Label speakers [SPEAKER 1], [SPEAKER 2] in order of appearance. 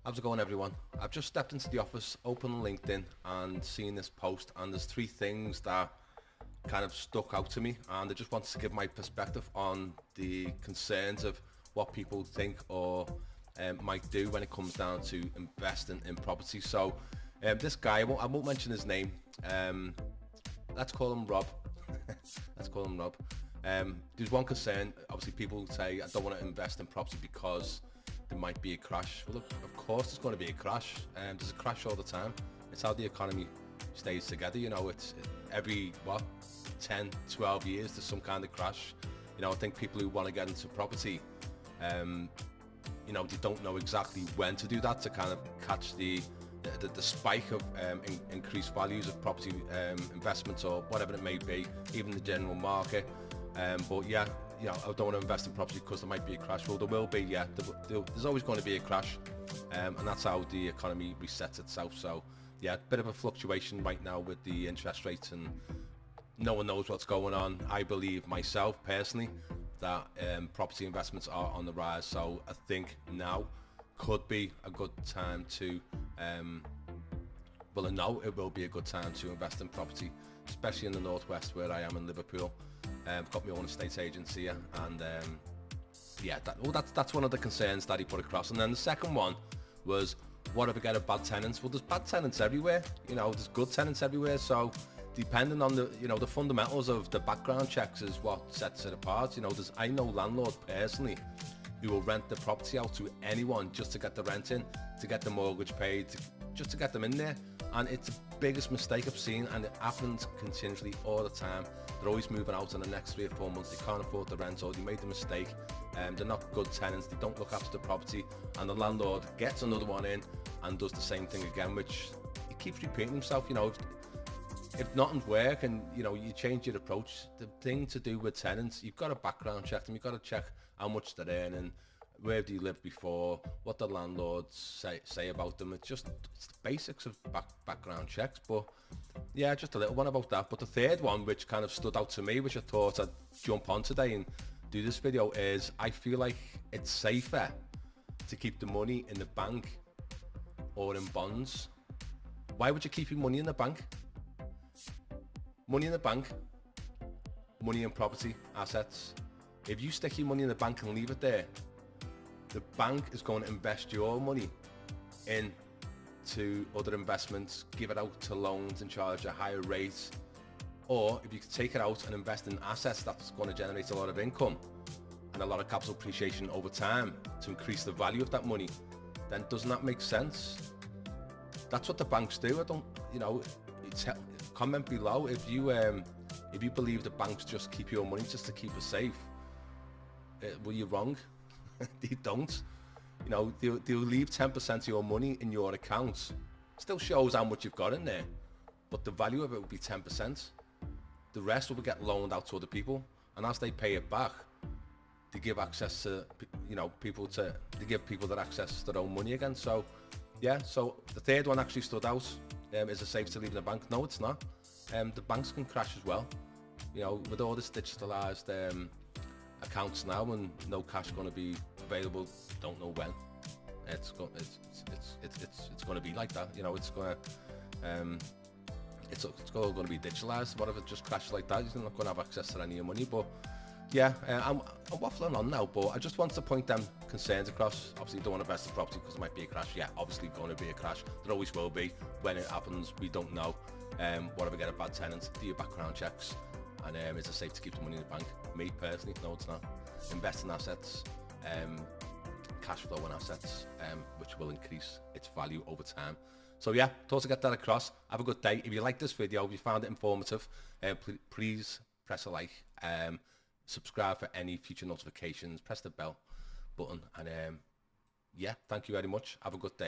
[SPEAKER 1] How's it going, everyone? I've just stepped into the office, opened LinkedIn and seen this post, and there's three things that kind of stuck out to me, and I just wanted to give my perspective on the concerns of what people think or might do when it comes down to investing in property. So this guy, I won't mention his name. Let's call him Rob. Let's call him Rob. There's one concern. Obviously, people say I don't want to invest in property because there might be a crash. Well, look, of course there's going to be a crash. There's a crash all the time. It's how the economy stays together. You know, it's every 10, 12 years there's some kind of crash. You know, I think people who want to get into property, you know, they don't know exactly when to do that to kind of catch the spike of increased values of property investments or whatever it may be, even the general market. But yeah, you know, I don't want to invest in property because there might be a crash. Well, there will be, yeah. There's always going to be a crash, and that's how the economy resets itself. So yeah, bit of a fluctuation right now with the interest rates, and no one knows what's going on. I believe myself personally that property investments are on the rise. So I think now could be a good time to, well, I know it will be a good time to invest in property, especially in the northwest where I am in Liverpool. I've got my own estate agency here, and yeah, that's one of the concerns that he put across. And then the second one was, what if we get a bad tenants? Well, there's bad tenants everywhere. You know, there's good tenants everywhere. So depending on the fundamentals of the background checks is what sets it apart. You know, I know landlords personally who will rent the property out to anyone just to get the rent in, to get the mortgage paid, just to get them in there. And it's the biggest mistake I've seen, and it happens continuously all the time. They're always moving out in the next 3 or 4 months. They can't afford the rent, or they made the mistake. They're not good tenants. They don't look after the property, and the landlord gets another one in and does the same thing again, which it keeps repeating himself. You know, if nothing's working, you know, you change your approach. The thing to do with tenants, you've got to background check them. You've got to check how much they're earning, where do you live before, what the landlords say about them. It's the basics of background checks. But yeah, just a little one about that. But the third one, which kind of stood out to me, which I thought I'd jump on today and do this video, is I feel like it's safer to keep the money in the bank or in bonds. Why would you keep your money in the bank? Money in the bank, money in property, assets. If you stick your money in the bank and leave it there, the bank is going to invest your money into other investments, give it out to loans and charge a higher rate. Or if you could take it out and invest in assets that's going to generate a lot of income and a lot of capital appreciation over time to increase the value of that money, then doesn't that make sense? That's what the banks do. I don't, you know, comment below if you believe the banks just keep your money just to keep it safe. Well, you're wrong. They don't. You know, they'll leave 10% of your money in your accounts. Still shows how much you've got in there, but the value of it will be 10%. The rest will get loaned out to other people, and as they pay it back, they give access to, you know, they give people that access to their own money again. So yeah, so the third one actually stood out. Is it safe to leave in the bank? No, it's not. The banks can crash as well. You know, with all this digitalized accounts now and no cash going to be available, don't know when. It's going to be like that. You know, it's all going to be digitalized. What if it just crashes like that? You're not going to have access to any of your money. But yeah, I'm waffling on now, but I just want to point them concerns across. Obviously, you don't want to invest in property because there might be a crash. Yeah, obviously going to be a crash. There always will be. When it happens, we don't know. What if we get a bad tenant? Do your background checks. And is it safe to keep the money in the bank? Me personally, no, it's not. Invest in assets, cash flow in assets, which will increase its value over time. So yeah, thought to get that across. Have a good day. If you like this video, if you found it informative, please press a like. Subscribe for any future notifications. Press the bell button, and yeah, thank you very much. Have a good day.